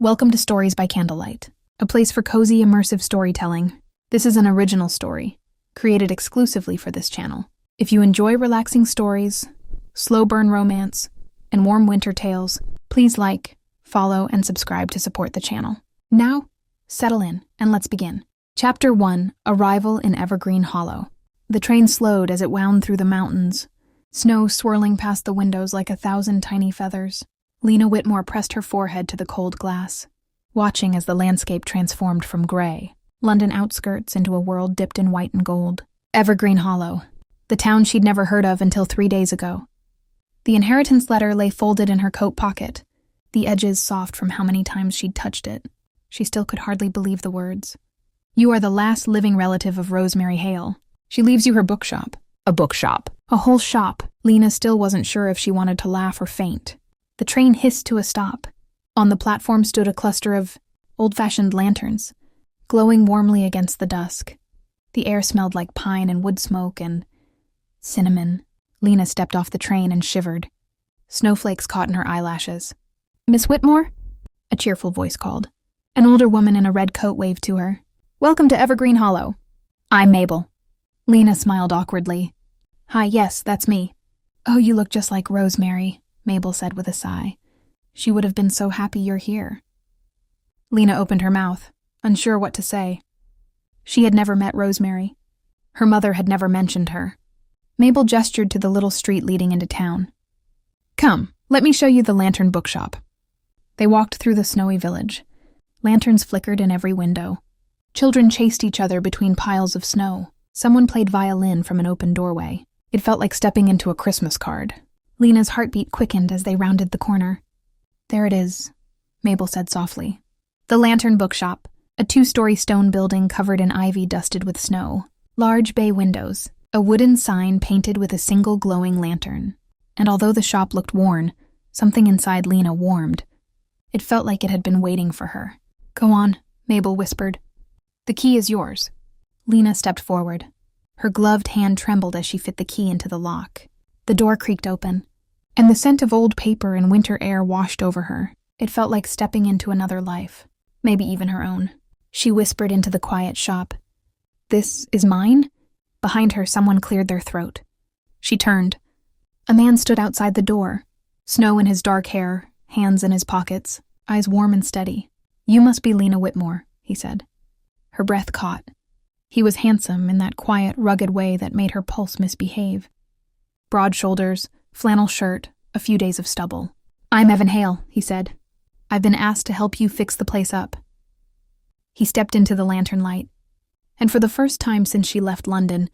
Welcome to Stories by Candlelight, a place for cozy, immersive storytelling. This is an original story, created exclusively for this channel. If you enjoy relaxing stories, slow burn romance, and warm winter tales, please like, follow, and subscribe to support the channel. Now, settle in, and let's begin. Chapter 1, Arrival in Evergreen Hollow. The train slowed as it wound through the mountains, snow swirling past the windows like 1,000 tiny feathers. Lena Whitmore pressed her forehead to the cold glass, watching as the landscape transformed from gray, London outskirts, into a world dipped in white and gold. Evergreen Hollow, the town she'd never heard of until 3 days ago. The inheritance letter lay folded in her coat pocket, the edges soft from how many times she'd touched it. She still could hardly believe the words. You are the last living relative of Rosemary Hale. She leaves you her bookshop. A bookshop. A whole shop. Lena still wasn't sure if she wanted to laugh or faint. The train hissed to a stop. On the platform stood a cluster of old-fashioned lanterns, glowing warmly against the dusk. The air smelled like pine and wood smoke and cinnamon. Lena stepped off the train and shivered. Snowflakes caught in her eyelashes. Miss Whitmore? A cheerful voice called. An older woman in a red coat waved to her. Welcome to Evergreen Hollow. I'm Mabel. Lena smiled awkwardly. Hi, yes, that's me. Oh, you look just like Rosemary, Mabel said with a sigh. She would have been so happy you're here. Lena opened her mouth, unsure what to say. She had never met Rosemary. Her mother had never mentioned her. Mabel gestured to the little street leading into town. Come, let me show you the lantern bookshop. They walked through the snowy village. Lanterns flickered in every window. Children chased each other between piles of snow. Someone played violin from an open doorway. It felt like stepping into a Christmas card. Lena's heartbeat quickened as they rounded the corner. There it is, Mabel said softly. The Lantern Bookshop, a 2-story stone building covered in ivy dusted with snow. Large bay windows, a wooden sign painted with a single glowing lantern. And although the shop looked worn, something inside Lena warmed. It felt like it had been waiting for her. Go on, Mabel whispered. The key is yours. Lena stepped forward. Her gloved hand trembled as she fit the key into the lock. The door creaked open, and the scent of old paper and winter air washed over her. It felt like stepping into another life, maybe even her own. She whispered into the quiet shop. This is mine? Behind her, someone cleared their throat. She turned. A man stood outside the door, snow in his dark hair, hands in his pockets, eyes warm and steady. You must be Lena Whitmore, he said. Her breath caught. He was handsome in that quiet, rugged way that made her pulse misbehave. Broad shoulders, flannel shirt, a few days of stubble. I'm Evan Hale, he said. I've been asked to help you fix the place up. He stepped into the lantern light, and for the first time since she left London,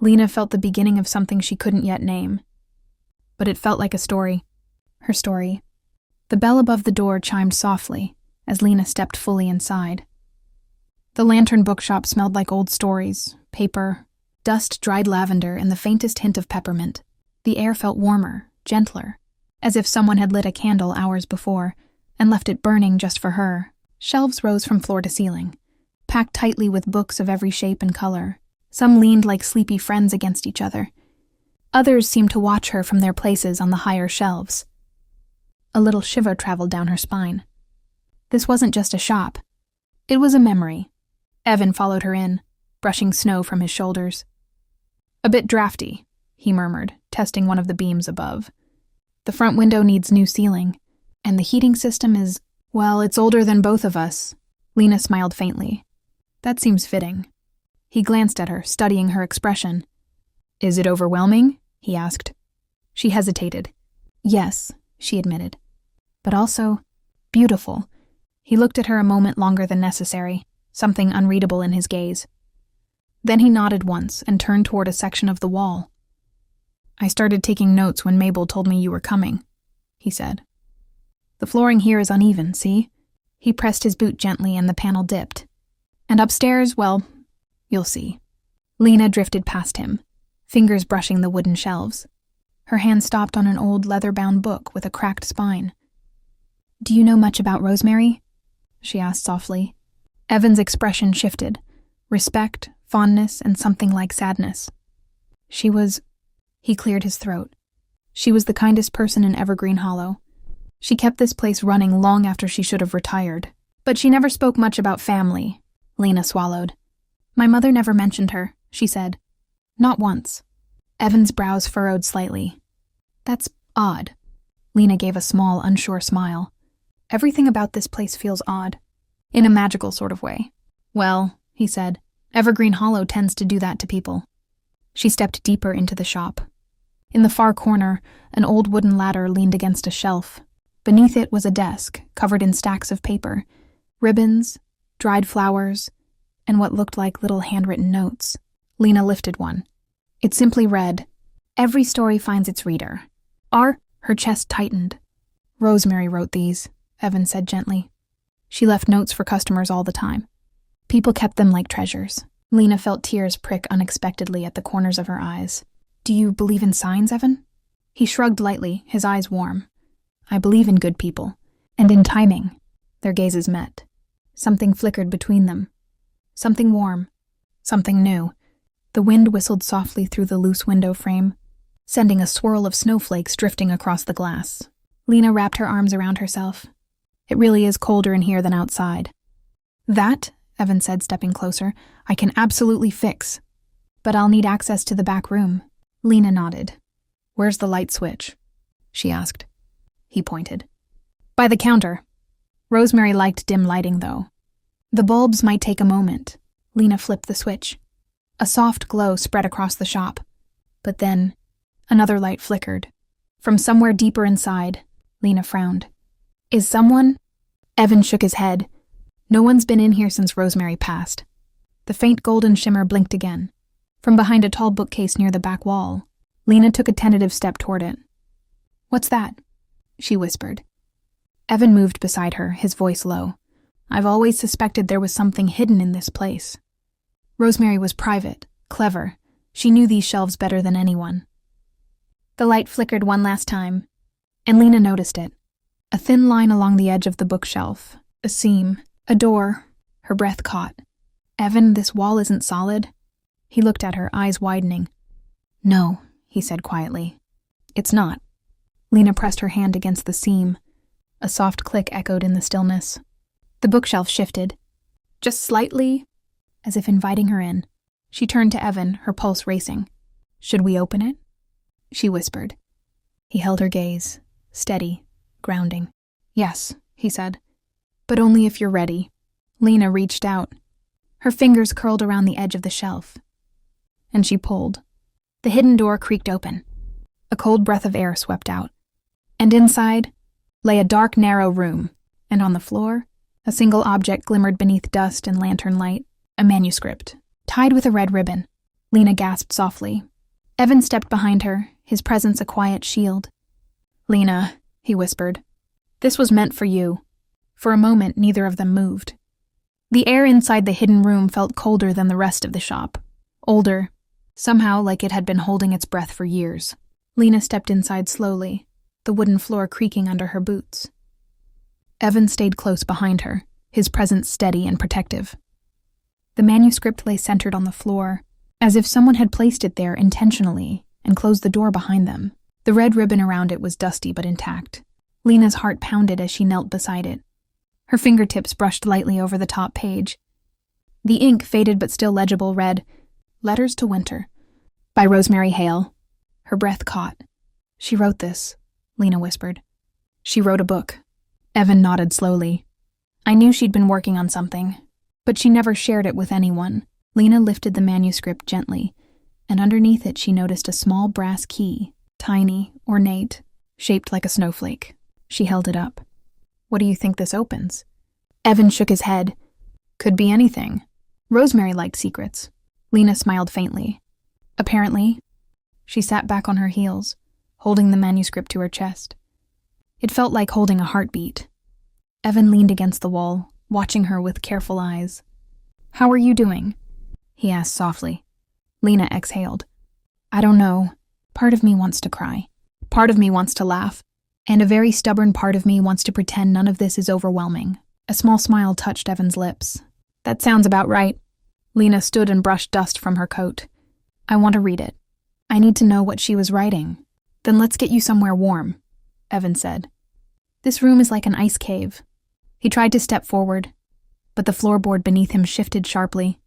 Lena felt the beginning of something she couldn't yet name. But it felt like a story. Her story. The bell above the door chimed softly as Lena stepped fully inside. The lantern bookshop smelled like old stories, paper, dust, dried lavender, and the faintest hint of peppermint. The air felt warmer, gentler, as if someone had lit a candle hours before and left it burning just for her. Shelves rose from floor to ceiling, packed tightly with books of every shape and color. Some leaned like sleepy friends against each other. Others seemed to watch her from their places on the higher shelves. A little shiver traveled down her spine. This wasn't just a shop. It was a memory. Evan followed her in, brushing snow from his shoulders. A bit drafty, he murmured, testing one of the beams above. The front window needs new ceiling, and the heating system is, well, it's older than both of us. Lena smiled faintly. That seems fitting. He glanced at her, studying her expression. Is it overwhelming? He asked. She hesitated. Yes, she admitted. But also, beautiful. He looked at her a moment longer than necessary, something unreadable in his gaze. Then he nodded once and turned toward a section of the wall. I started taking notes when Mabel told me you were coming, he said. The flooring here is uneven, see? He pressed his boot gently and the panel dipped. And upstairs, well, you'll see. Lena drifted past him, fingers brushing the wooden shelves. Her hand stopped on an old leather-bound book with a cracked spine. Do you know much about Rosemary? She asked softly. Evan's expression shifted. Respect, fondness, and something like sadness. She was... He cleared his throat. She was the kindest person in Evergreen Hollow. She kept this place running long after she should have retired. But she never spoke much about family. Lena swallowed. My mother never mentioned her, she said. Not once. Evan's brows furrowed slightly. That's odd. Lena gave a small, unsure smile. Everything about this place feels odd. In a magical sort of way. Well, he said, Evergreen Hollow tends to do that to people. She stepped deeper into the shop. In the far corner, an old wooden ladder leaned against a shelf. Beneath it was a desk, covered in stacks of paper, ribbons, dried flowers, and what looked like little handwritten notes. Lena lifted one. It simply read, Every story finds its reader. Her chest tightened. Rosemary wrote these, Evan said gently. She left notes for customers all the time. People kept them like treasures. Lena felt tears prick unexpectedly at the corners of her eyes. Do you believe in signs, Evan? He shrugged lightly, his eyes warm. I believe in good people. And in timing. Their gazes met. Something flickered between them. Something warm. Something new. The wind whistled softly through the loose window frame, sending a swirl of snowflakes drifting across the glass. Lena wrapped her arms around herself. It really is colder in here than outside. That, Evan said, stepping closer, I can absolutely fix. But I'll need access to the back room. Lena nodded. Where's the light switch? She asked. He pointed. By the counter. Rosemary liked dim lighting, though. The bulbs might take a moment. Lena flipped the switch. A soft glow spread across the shop. But then, another light flickered. From somewhere deeper inside, Lena frowned. Is someone? Evan shook his head. No one's been in here since Rosemary passed. The faint golden shimmer blinked again. From behind a tall bookcase near the back wall, Lena took a tentative step toward it. What's that? She whispered. Evan moved beside her, his voice low. I've always suspected there was something hidden in this place. Rosemary was private, clever. She knew these shelves better than anyone. The light flickered one last time, and Lena noticed it. A thin line along the edge of the bookshelf, a seam, a door. Her breath caught. Evan, this wall isn't solid. He looked at her, eyes widening. No, he said quietly. It's not. Lena pressed her hand against the seam. A soft click echoed in the stillness. The bookshelf shifted. Just slightly, as if inviting her in. She turned to Evan, her pulse racing. Should we open it? She whispered. He held her gaze, steady, grounding. Yes, he said. But only if you're ready. Lena reached out. Her fingers curled around the edge of the shelf. And she pulled. The hidden door creaked open. A cold breath of air swept out. And inside lay a dark, narrow room, and on the floor, a single object glimmered beneath dust and lantern light, a manuscript, tied with a red ribbon. Lena gasped softly. Evan stepped behind her, his presence a quiet shield. Lena, he whispered. This was meant for you. For a moment, neither of them moved. The air inside the hidden room felt colder than the rest of the shop. Older, somehow like it had been holding its breath for years. Lena stepped inside slowly, the wooden floor creaking under her boots. Evan stayed close behind her, his presence steady and protective. The manuscript lay centered on the floor, as if someone had placed it there intentionally and closed the door behind them. The red ribbon around it was dusty but intact. Lena's heart pounded as she knelt beside it. Her fingertips brushed lightly over the top page. The ink, faded but still legible, read, Letters to Winter, by Rosemary Hale. Her breath caught. She wrote this, Lena whispered. She wrote a book. Evan nodded slowly. I knew she'd been working on something, but she never shared it with anyone. Lena lifted the manuscript gently, and underneath it she noticed a small brass key, tiny, ornate, shaped like a snowflake. She held it up. What do you think this opens? Evan shook his head. Could be anything. Rosemary liked secrets. Lena smiled faintly. Apparently, she sat back on her heels, holding the manuscript to her chest. It felt like holding a heartbeat. Evan leaned against the wall, watching her with careful eyes. How are you doing? He asked softly. Lena exhaled. I don't know. Part of me wants to cry. Part of me wants to laugh. And a very stubborn part of me wants to pretend none of this is overwhelming. A small smile touched Evan's lips. That sounds about right. Lena stood and brushed dust from her coat. I want to read it. I need to know what she was writing. Then let's get you somewhere warm, Evan said. This room is like an ice cave. He tried to step forward, but the floorboard beneath him shifted sharply.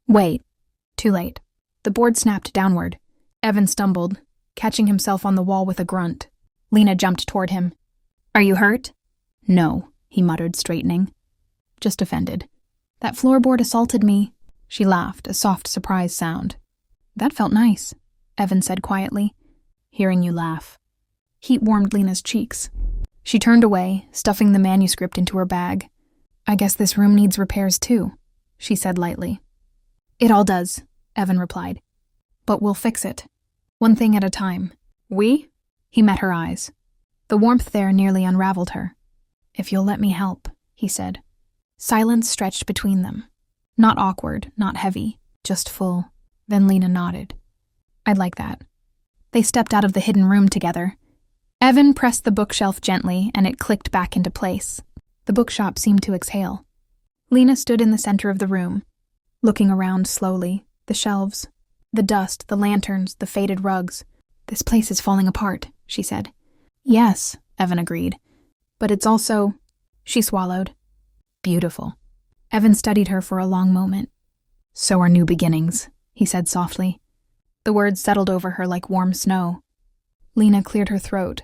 Wait. Too late. The board snapped downward. Evan stumbled, catching himself on the wall with a grunt. Lena jumped toward him. Are you hurt? No, he muttered, straightening. Just offended. That floorboard assaulted me. She laughed, a soft surprise sound. That felt nice, Evan said quietly, hearing you laugh. Heat warmed Lena's cheeks. She turned away, stuffing the manuscript into her bag. I guess this room needs repairs too, she said lightly. It all does, Evan replied. But we'll fix it. One thing at a time. We? He met her eyes. The warmth there nearly unraveled her. If you'll let me help, he said. Silence stretched between them. Not awkward, not heavy, just full. Then Lena nodded. I'd like that. They stepped out of the hidden room together. Evan pressed the bookshelf gently, and it clicked back into place. The bookshop seemed to exhale. Lena stood in the center of the room, looking around slowly. The shelves, the dust, the lanterns, the faded rugs. This place is falling apart, she said. Yes, Evan agreed. But it's also... She swallowed. Beautiful. Evan studied her for a long moment. So are new beginnings, he said softly. The words settled over her like warm snow. Lena cleared her throat.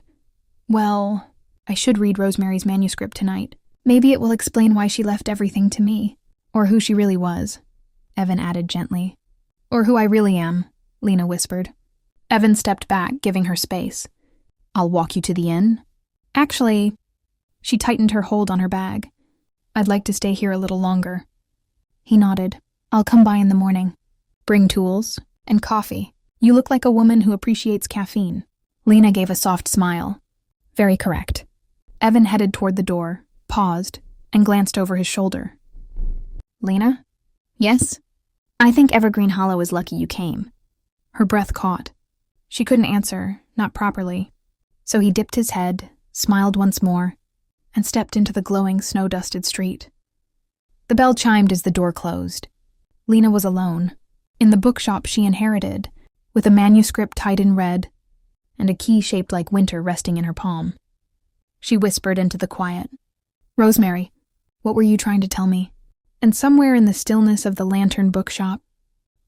Well, I should read Rosemary's manuscript tonight. Maybe it will explain why she left everything to me. Or who she really was, Evan added gently. Or who I really am, Lena whispered. Evan stepped back, giving her space. I'll walk you to the inn. Actually, she tightened her hold on her bag. I'd like to stay here a little longer. He nodded. I'll come by in the morning. Bring tools and coffee. You look like a woman who appreciates caffeine. Lena gave a soft smile. Very correct. Evan headed toward the door, paused, and glanced over his shoulder. Lena? Yes? I think Evergreen Hollow is lucky you came. Her breath caught. She couldn't answer, not properly. So he dipped his head, smiled once more, and stepped into the glowing, snow-dusted street. The bell chimed as the door closed. Lena was alone, in the bookshop she inherited, with a manuscript tied in red, and a key shaped like winter resting in her palm. She whispered into the quiet. Rosemary, what were you trying to tell me? And somewhere in the stillness of the lantern bookshop,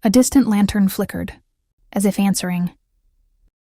a distant lantern flickered, as if answering.